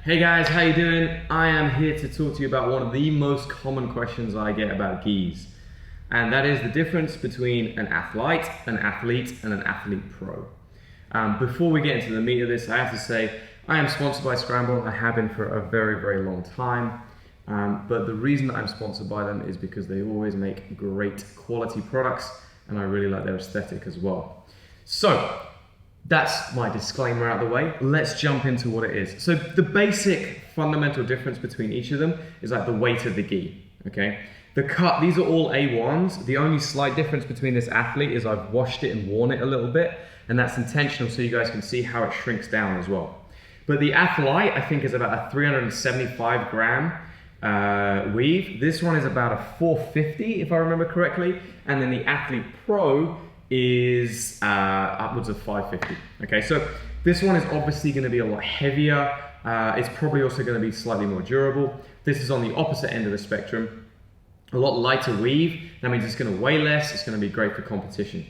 Hey guys, how you doing? I am here to talk to you about one of the most common questions I get about gis, and that is the difference between an athlete, and an athlete pro. Before we get into the meat of this, I have to say I am sponsored by Scramble. I have been for a very, very long time, but the reason I'm sponsored by them is because they always make great quality products, and I really like their aesthetic as well. So, that's my disclaimer out of the way. Let's jump into what it is. So the basic fundamental difference between each of them is like the weight of the gi, okay? The cut, these are all A1s. The only slight difference between this athlete is I've washed it and worn it a little bit, and that's intentional so you guys can see how it shrinks down as well. But the athlete, I think, is about a 375 gram weave. This one is about a 450, if I remember correctly. And then the athlete pro is upwards of 550. Okay, so this one is obviously going to be a lot heavier. It's probably also going to be slightly more durable. This is on the opposite end of the spectrum. A lot lighter weave. That means it's going to weigh less. It's going to be great for competition.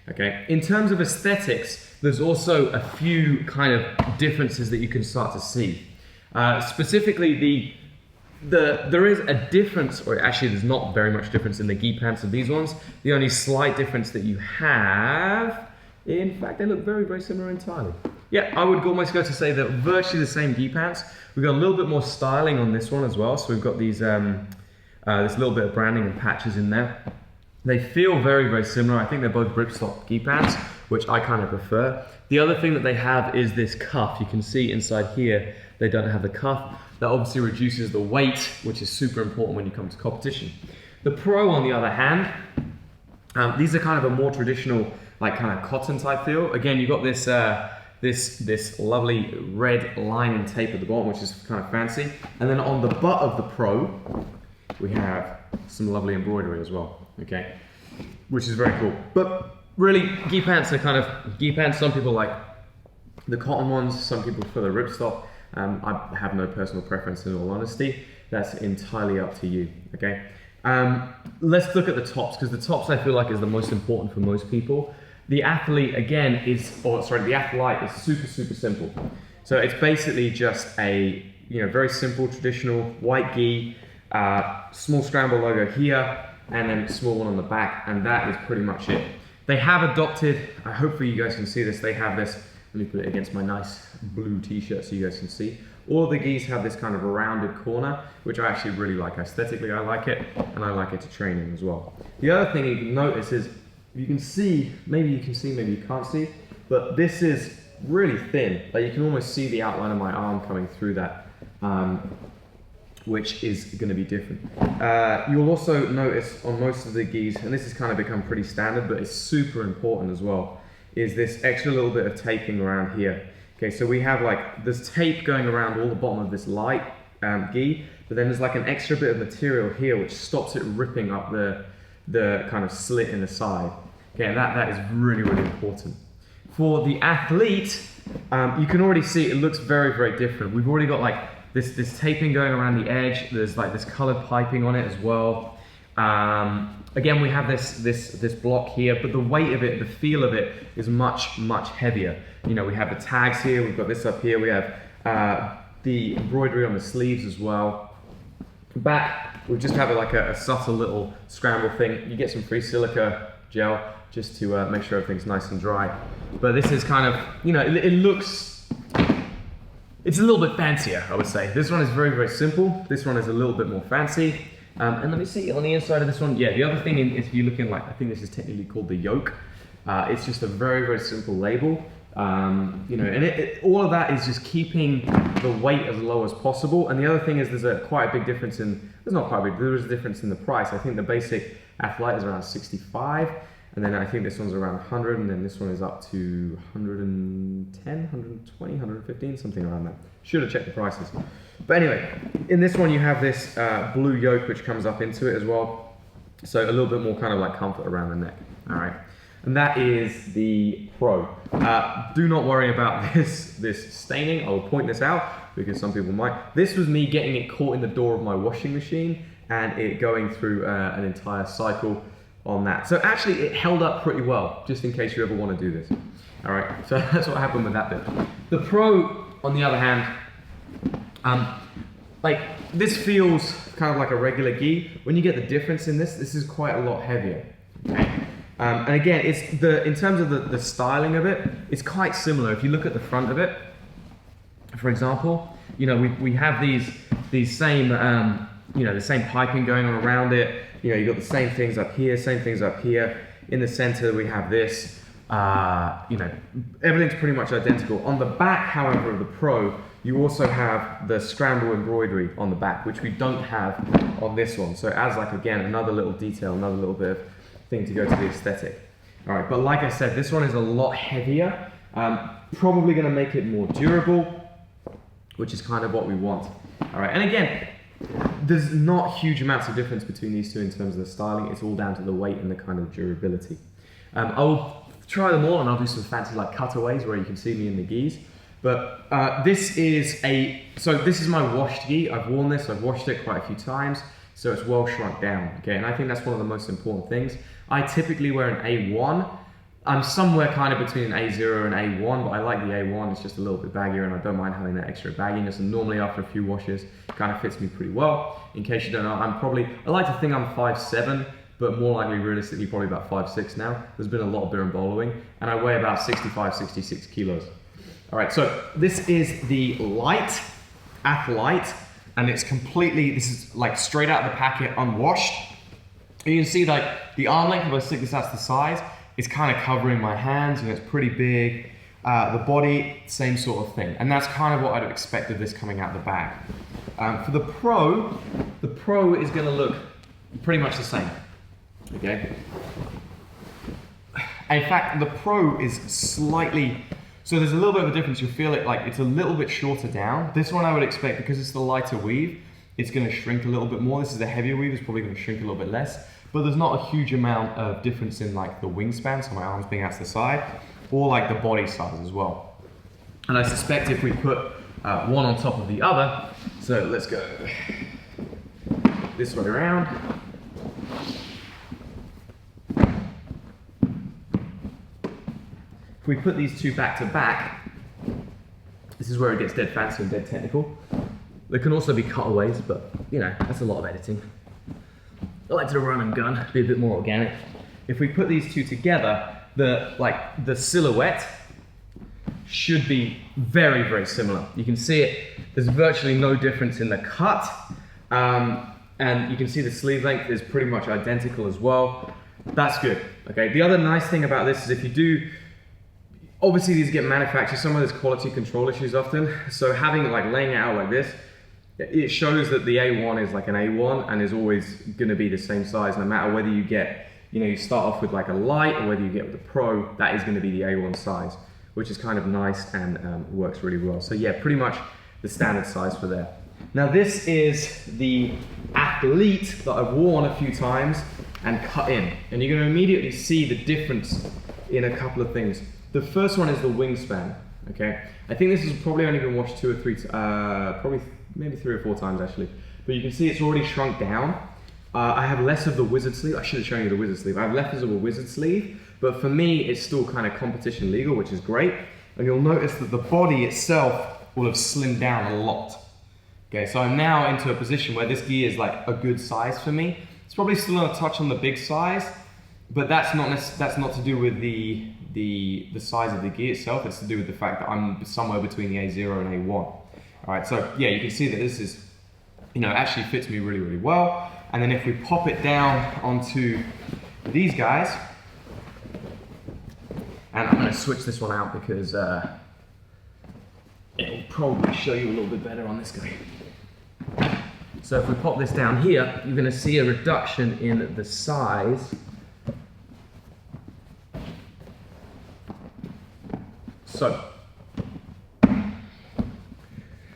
Okay. In terms of aesthetics, there's also a few kind of differences that you can start to see. Specifically, there is a difference, or actually there's not very much difference in the gi pants of these ones. The only slight difference that you have, in fact, they look very, very similar entirely. Yeah, I would almost go to say that virtually the same gi pants. We've got a little bit more styling on this one as well. So we've got these, this little bit of branding and patches in there. They feel very, very similar. I think they're both ripstop gi pants, which I kind of prefer. The other thing that they have is this cuff. You can see inside here, they don't have the cuff. That obviously reduces the weight, which is super important when you come to competition. The pro, on the other hand, these are kind of a more traditional, like kind of cotton type feel. Again, you've got this, this lovely red line and tape at the bottom, which is kind of fancy. And then on the butt of the pro, we have some lovely embroidery as well, okay? Which is very cool. But really, gi pants are kind of gi pants. Some people like the cotton ones, some people prefer the ripstop. I have no personal preference in all honesty. That's entirely up to you, okay? Let's look at the tops, because the tops I feel like is the most important for most people. The athlete, again, the athlete is super, super simple. So it's basically just a, very simple, traditional white gi, small Scramble logo here, and then a small one on the back, and that is pretty much it. They have adopted, hopefully you guys can see this, they have this. Let me put it against my nice blue t-shirt so you guys can see. All of the gis have this kind of a rounded corner, which I actually really like. Aesthetically, I like it, and I like it to train in as well. The other thing you can notice is, you can see, maybe you can see, maybe you can't see, but this is really thin. Like you can almost see the outline of my arm coming through that, which is going to be different. You'll also notice on most of the gis, and this has kind of become pretty standard, but it's super important as well, is this extra little bit of taping around here. Okay, so we have there's tape going around all the bottom of this light gi, but then there's like an extra bit of material here which stops it ripping up the kind of slit in the side. Okay, and that is really, really important. For the athlete, you can already see it looks very, very different. We've already got this taping going around the edge. There's like this colored piping on it as well. Again, we have this block here, but the weight of it, the feel of it is much, much heavier. We have the tags here, we've got this up here, we have the embroidery on the sleeves as well. Back, we just have a subtle little scramble thing. You get some free silica gel just to make sure everything's nice and dry. But this is kind of, it looks, it's a little bit fancier, I would say. This one is very, very simple. This one is a little bit more fancy. And let me see on the inside of this one. Yeah, the other thing is if you're looking I think this is technically called the yoke. It's just a very, very simple label. And all of that is just keeping the weight as low as possible. And the other thing is there's quite a big difference there is a difference in the price. I think the basic athlete is around 65. And then I think this one's around 100, and then this one is up to 110, 120, 115, something around that. Should have checked the prices. But anyway, in this one you have this blue yoke which comes up into it as well. So a little bit more kind of like comfort around the neck, all right? And that is the pro. Do not worry about this staining. I will point this out because some people might. This was me getting it caught in the door of my washing machine and it going through an entire cycle on that. So actually it held up pretty well, just in case you ever want to do this. All right, so that's what happened with that bit. The pro, on the other hand, Like this feels kind of like a regular gi. When you get the difference in this is quite a lot heavier. Okay? And again, in terms of the styling of it, it's quite similar. If you look at the front of it, for example, you know, we have these same, you know, the same piping going on around it. You know, you've got the same things up here, same things up here. In the center, we have this. You know, everything's pretty much identical. On the back, however, of the Pro, you also have the Scramble embroidery on the back, which we don't have on this one. So it adds, like, again, another little detail, another little bit of thing to go to the aesthetic. All right, but like I said, this one is a lot heavier. Probably going to make it more durable, which is kind of what we want. All right, and again, there's not huge amounts of difference between these two in terms of the styling. It's all down to the weight and the kind of durability. I'll try them all and I'll do some fancy like cutaways where you can see me in the gis. But this is my washed gi. I've worn this, I've washed it quite a few times, so it's well shrunk down, okay? And I think that's one of the most important things. I typically wear an A1. I'm somewhere kind of between an A0 and A1, but I like the A1. It's just a little bit baggier and I don't mind having that extra bagginess. And normally after a few washes, it kind of fits me pretty well. In case you don't know, I like to think I'm 5'7", but more likely realistically probably about 5'6" now. There's been a lot of beer and bowling, and I weigh about 65, 66 kilos. All right, so this is the light Athlite, and it's completely, this is like straight out of the packet, unwashed. And you can see like the arm length, if I stick this out to the side, it's kind of covering my hands, and it's pretty big. The body, same sort of thing. And that's kind of what I'd have expected this coming out the bag. For the Pro is gonna look pretty much the same, okay? In fact, the Pro is slightly, so there's a little bit of a difference. You'll feel it like it's a little bit shorter down. This one I would expect, because it's the lighter weave, it's gonna shrink a little bit more. This is a heavier weave, it's probably gonna shrink a little bit less. But there's not a huge amount of difference in like the wingspan, so my arms being out to the side, or like the body size as well. And I suspect if we put one on top of the other, so let's go this way around. If we put these two back to back, this is where it gets dead fancy and dead technical. There can also be cutaways, but you know, that's a lot of editing. I like to run and gun, be a bit more organic. If we put these two together, the silhouette should be very, very similar. You can see it, there's virtually no difference in the cut. And you can see the sleeve length is pretty much identical as well. That's good, okay? The other nice thing about this is if you do, obviously these get manufactured, some of there's quality control issues often. So having it like laying it out like this, it shows that the A1 is like an A1 and is always gonna be the same size no matter whether you get, you know, you start off with like a light or whether you get with the Pro, that is gonna be the A1 size, which is kind of nice and works really well. So yeah, pretty much the standard size for there. Now this is the Athlete that I've worn a few times and cut in. And you're gonna immediately see the difference in a couple of things. The first one is the wingspan, okay? I think this has probably only been washed 2 or 3, probably maybe 3 or 4 times actually. But you can see it's already shrunk down. I have less of the wizard sleeve. I should have shown you the wizard sleeve. I have less of a wizard sleeve, but for me, it's still kind of competition legal, which is great. And you'll notice that the body itself will have slimmed down a lot. Okay, so I'm now into a position where this gi is like a good size for me. It's probably still a touch on the big size, but that's not to do with the size of the gi itself. It's to do with the fact that I'm somewhere between the A0 and A1. All right, so yeah, you can see that this is, you know, actually fits me really, really well. And then if we pop it down onto these guys, and I'm gonna switch this one out because it'll probably show you a little bit better on this guy. So if we pop this down here, you're gonna see a reduction in the size. So,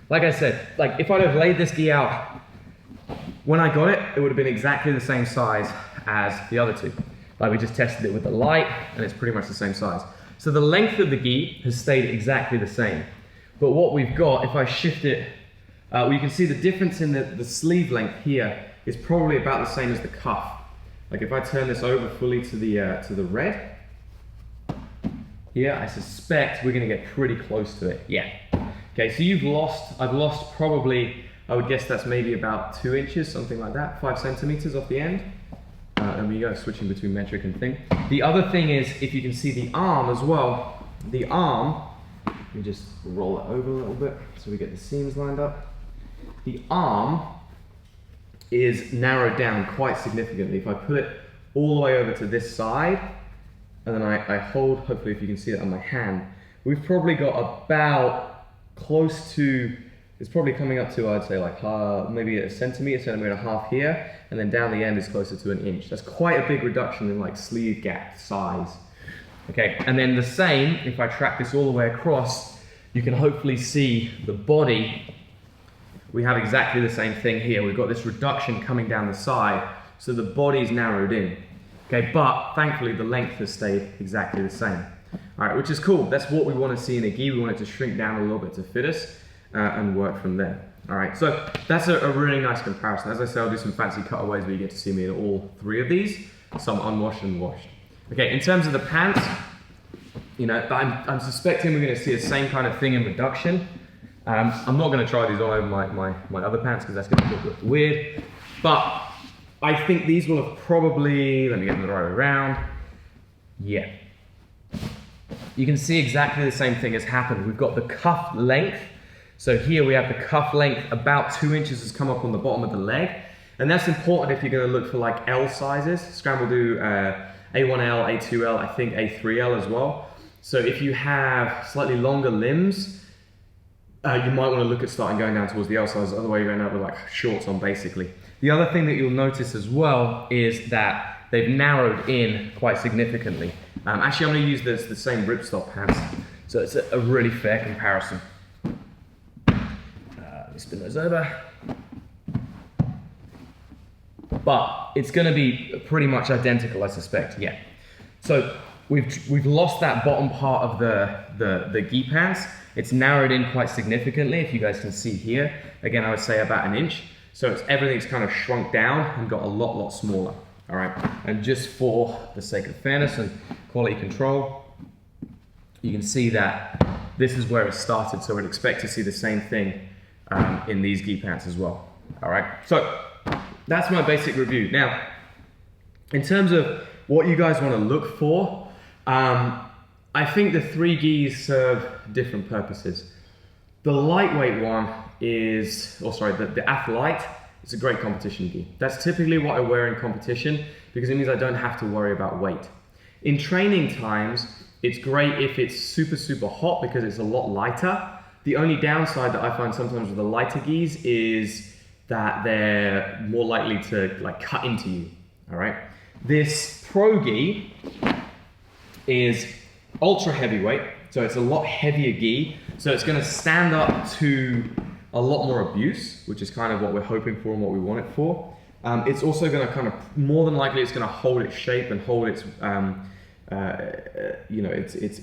like I said, like if I'd have laid this gi out when I got it, it would have been exactly the same size as the other two. Like we just tested it with the light and it's pretty much the same size. So the length of the gi has stayed exactly the same. But what we've got, if I shift it, well, you can see the difference in the sleeve length here is probably about the same as the cuff. Like if I turn this over fully to the red, here I suspect we're gonna get pretty close to it. Yeah, Okay, so I've lost probably, I would guess that's maybe about 2 inches, something like that, 5 centimeters off the end. There we go, switching between metric and thing. The other thing is, if you can see the arm as well, the arm, let me just roll it over a little bit so we get the seams lined up. The arm is narrowed down quite significantly. If I put it all the way over to this side, and then I hold, hopefully if you can see that on my hand, we've probably got about close to, it's probably coming up to, I'd say like maybe a centimeter and a half here, and then down the end is closer to 1 inch. That's quite a big reduction in like sleeve gap size. Okay, and then the same, if I track this all the way across, you can hopefully see the body. We have exactly the same thing here. We've got this reduction coming down the side, so the body's narrowed in. Okay, but thankfully the length has stayed exactly the same. All right, which is cool. That's what we want to see in a gi. We want it to shrink down a little bit to fit us and work from there. All right, so that's a really nice comparison. As I said, I'll do some fancy cutaways where you get to see me in all 3 of these, some unwashed and washed. Okay, in terms of the pants, you know, I'm suspecting we're going to see the same kind of thing in reduction. I'm not going to try these all over my other pants because that's going to look weird. But I think these will have probably, let me get them the right way around. Yeah. You can see exactly the same thing has happened. We've got the cuff length. So here we have the cuff length, about 2 inches has come up on the bottom of the leg. And that's important if you're going to look for like L sizes. Scramble do A1L, A2L, I think A3L as well. So if you have slightly longer limbs, you might want to look at starting going down towards the L size, otherwise you're going to end up with like shorts on basically. The other thing that you'll notice as well is that they've narrowed in quite significantly. Actually, I'm going to use the same ripstop pants, so it's a really fair comparison. Let me spin those over. But it's going to be pretty much identical, I suspect, yeah. So we've lost that bottom part of the gi pants. It's narrowed in quite significantly, if you guys can see here. Again, I would say about 1 inch. So everything's kind of shrunk down and got a lot smaller. All right, and just for the sake of fairness and quality control, you can see that this is where it started. So we'd expect to see the same thing in these gi pants as well. All right, so that's my basic review. Now, in terms of what you guys want to look for, I think the 3 gis serve different purposes. The lightweight one is, the Athlite, it's a great competition gi. That's typically what I wear in competition because it means I don't have to worry about weight. In training times, it's great if it's super hot because it's a lot lighter. The only downside that I find sometimes with the lighter gis is that they're more likely to like cut into you, all right? This Pro gi is ultra heavyweight, so it's a lot heavier gi, so it's gonna stand up to a lot more abuse, which is kind of what we're hoping for and what we want it for. It's also gonna kind of, more than likely, it's gonna hold its shape and hold its,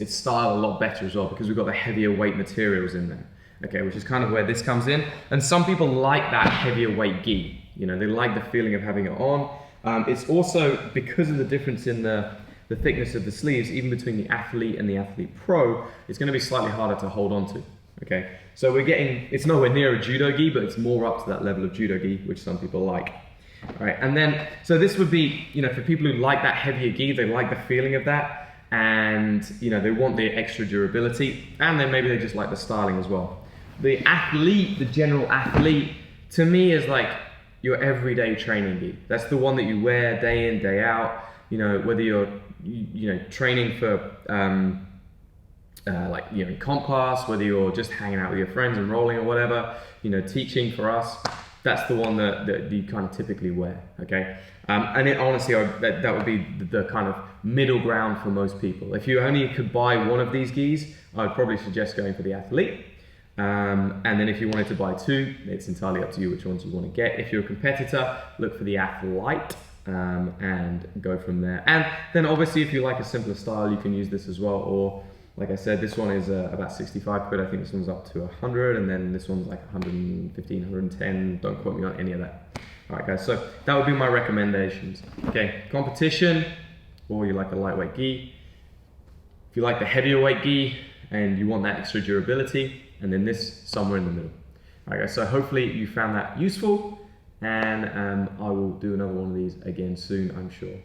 its style a lot better as well because we've got the heavier weight materials in there. Okay, which is kind of where this comes in. And some people like that heavier weight gi. You know, they like the feeling of having it on. It's also, because of the difference in the thickness of the sleeves, even between the Athlete and the Athlete Pro, it's going to be slightly harder to hold on to. Okay, so we're getting, it's nowhere near a judo gi, but it's more up to that level of judo gi, which some people like. All right, and then, so this would be, you know, for people who like that heavier gi, they like the feeling of that, and, you know, they want the extra durability, and then maybe they just like the styling as well. The Athlete, the general Athlete, to me is like your everyday training gi. That's the one that you wear day in, day out. You know, whether you're, training for, comp class, whether you're just hanging out with your friends and rolling or whatever, teaching for us, that's the one that you kind of typically wear, okay? And it honestly, that would be the kind of middle ground for most people. If you only could buy one of these gis, I would probably suggest going for the Athlete. And then if you wanted to buy 2, it's entirely up to you which ones you want to get. If you're a competitor, look for the Athlite and go from there. And then obviously if you like a simpler style, you can use this as well. Or like I said, this one is about 65 quid. I think this one's up to 100, and then this one's like 115, 110. Don't quote me on any of that. All right, guys, so that would be my recommendations. Okay, competition, or you like a lightweight gi. If you like the heavier weight gi and you want that extra durability, and then this somewhere in the middle. Alright guys, so hopefully you found that useful, and I will do another one of these again soon, I'm sure.